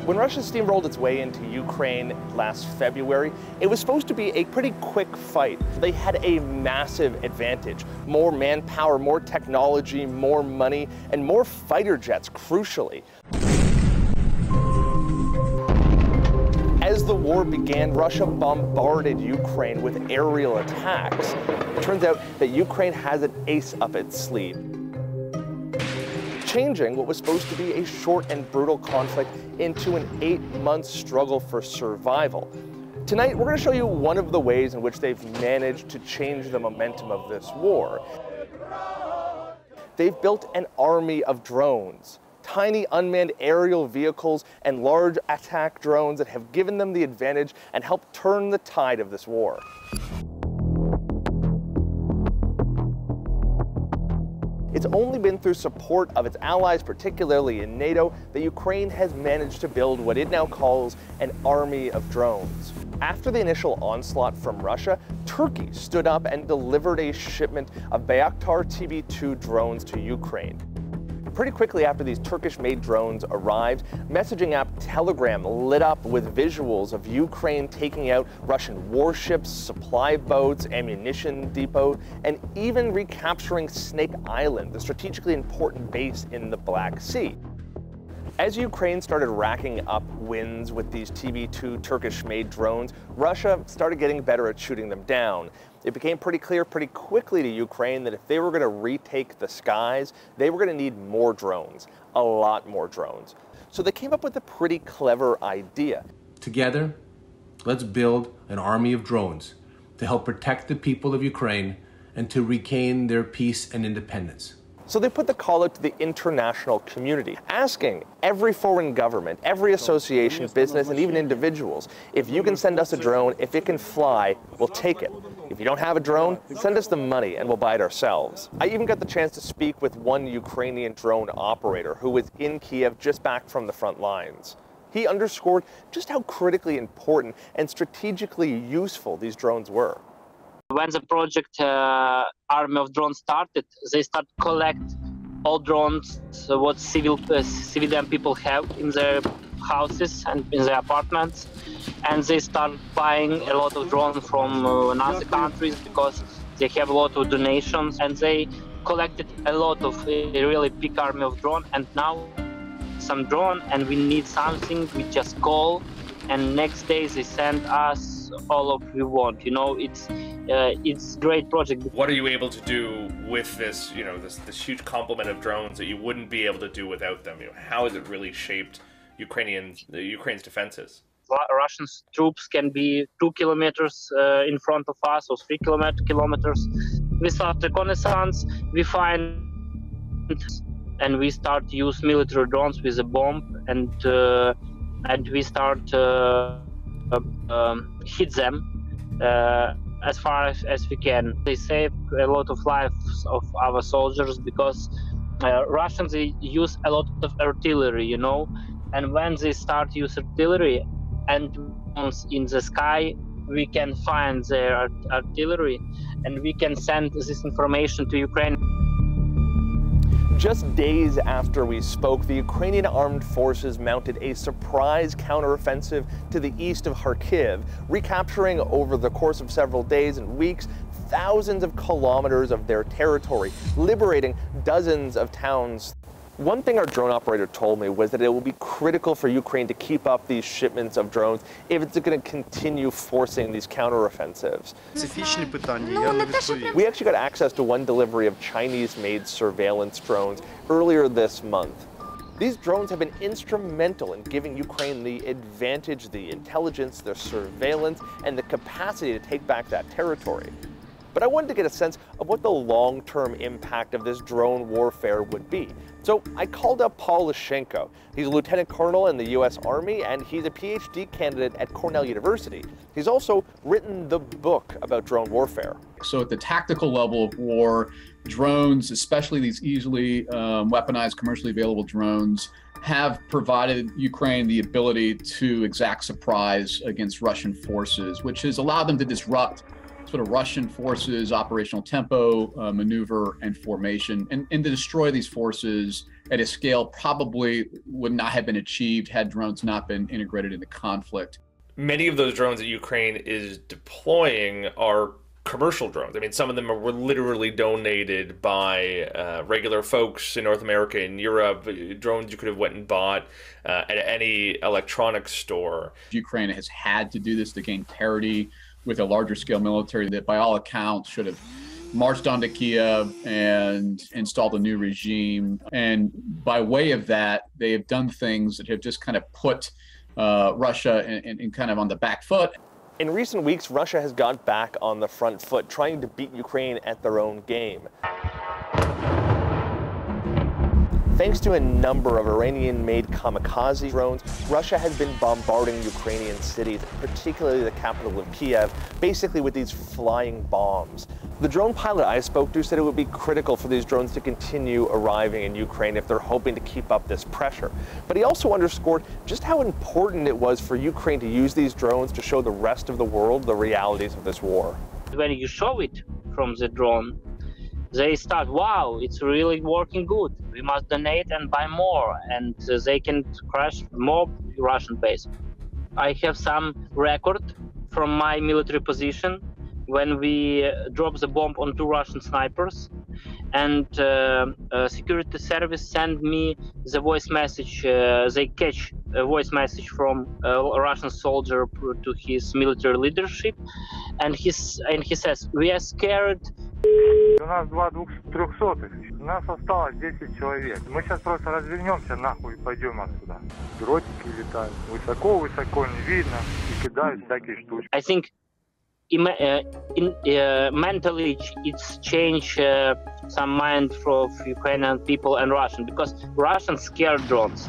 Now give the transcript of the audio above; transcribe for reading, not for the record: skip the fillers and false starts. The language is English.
When Russia steamrolled its way into Ukraine last February, it was supposed to be a pretty quick fight. They had a massive advantage. More manpower, more technology, more money, and more fighter jets, crucially. As the war began, Russia bombarded Ukraine with aerial attacks. It turns out that Ukraine has an ace up its sleeve, changing what was supposed to be a short and brutal conflict into an 8-month struggle for survival. Tonight, we're going to show you one of the ways in which they've managed to change the momentum of this war. They've built an army of drones, tiny unmanned aerial vehicles and large attack drones that have given them the advantage and helped turn the tide of this war. It's only been through support of its allies, particularly in NATO, that Ukraine has managed to build what it now calls an army of drones. After the initial onslaught from Russia, Turkey stood up and delivered a shipment of Bayraktar TB2 drones to Ukraine. Pretty quickly after these Turkish-made drones arrived, messaging app Telegram lit up with visuals of Ukraine taking out Russian warships, supply boats, ammunition depot, and even recapturing Snake Island, the strategically important base in the Black Sea. As Ukraine started racking up wins with these TB2 Turkish-made drones, Russia started getting better at shooting them down. It became pretty clear pretty quickly to Ukraine that if they were going to retake the skies, they were going to need more drones, a lot more drones. So they came up with a pretty clever idea. Together, let's build an army of drones to help protect the people of Ukraine and to regain their peace and independence. So they put the call out to the international community, asking every foreign government, every association, business, and even individuals, if you can send us a drone, if it can fly, we'll take it. If you don't have a drone, send us the money and we'll buy it ourselves. I even got the chance to speak with one Ukrainian drone operator who was in Kiev just back from the front lines. He underscored just how critically important and strategically useful these drones were. When the project Army of Drones started, they start collect all drones what civilian people have in their houses and in their apartments, and they start buying a lot of drones from other countries because they have a lot of donations, and they collected a lot of a really big army of drones. And now some drone and we need something, we just call, and next day they send us all of we want. You know, it's great project. What are you able to do with this, you know, this huge complement of drones that you wouldn't be able to do without them? You know, how has it really shaped Ukraine's defenses? Russian troops can be 2 kilometers in front of us or 3 kilometers. We start reconnaissance, we find, and we start to use military drones with a bomb, and we start hit them as far as we can. They save a lot of lives of our soldiers because Russians, they use a lot of artillery, you know, and when they start to use artillery and in the sky, we can find their artillery and we can send this information to Ukraine. Just days after we spoke, the Ukrainian armed forces mounted a surprise counteroffensive to the east of Kharkiv, recapturing over the course of several days and weeks thousands of kilometers of their territory, liberating dozens of towns. One thing our drone operator told me was that it will be critical for Ukraine to keep up these shipments of drones if it's going to continue forcing these counteroffensives. We actually got access to one delivery of Chinese-made surveillance drones earlier this month. These drones have been instrumental in giving Ukraine the advantage, the intelligence, the surveillance, and the capacity to take back that territory. But I wanted to get a sense of what the long-term impact of this drone warfare would be. So I called up Paul Lyshenko. He's a lieutenant colonel in the U.S. Army, and he's a PhD candidate at Cornell University. He's also written the book about drone warfare. So at the tactical level of war, drones, especially these easily weaponized, commercially available drones, have provided Ukraine the ability to exact surprise against Russian forces, which has allowed them to disrupt sort of Russian forces, operational tempo, maneuver, and formation, and to destroy these forces at a scale probably would not have been achieved had drones not been integrated in the conflict. Many of those drones that Ukraine is deploying are commercial drones. I mean, some of them were literally donated by regular folks in North America and Europe, drones you could have went and bought at any electronics store. Ukraine has had to do this to gain parity with a larger scale military that by all accounts should have marched onto Kiev and installed a new regime. And by way of that, they have done things that have just kind of put Russia in kind of on the back foot. In recent weeks, Russia has got back on the front foot, trying to beat Ukraine at their own game. Thanks to a number of Iranian-made kamikaze drones, Russia has been bombarding Ukrainian cities, particularly the capital of Kiev, basically with these flying bombs. The drone pilot I spoke to said it would be critical for these drones to continue arriving in Ukraine if they're hoping to keep up this pressure. But he also underscored just how important it was for Ukraine to use these drones to show the rest of the world the realities of this war. When you show it from the drone, they start, wow, it's really working good. We must donate and buy more, and they can crash more Russian base. I have some record from my military position when we dropped the bomb on 2 Russian snipers, and security service sent me the voice message. They catch a voice message from a Russian soldier to his military leadership, and he says, we are scared. У нас 2 двухсотых. У нас осталось 10 человек. Мы сейчас просто развернемся нахуй и пойдем отсюда. Дротики летают. Высоко-высоко не видно и кидают всякие штучки. I think mentally it's changed some mind for Ukrainian people and Russian, because Russians scare drones.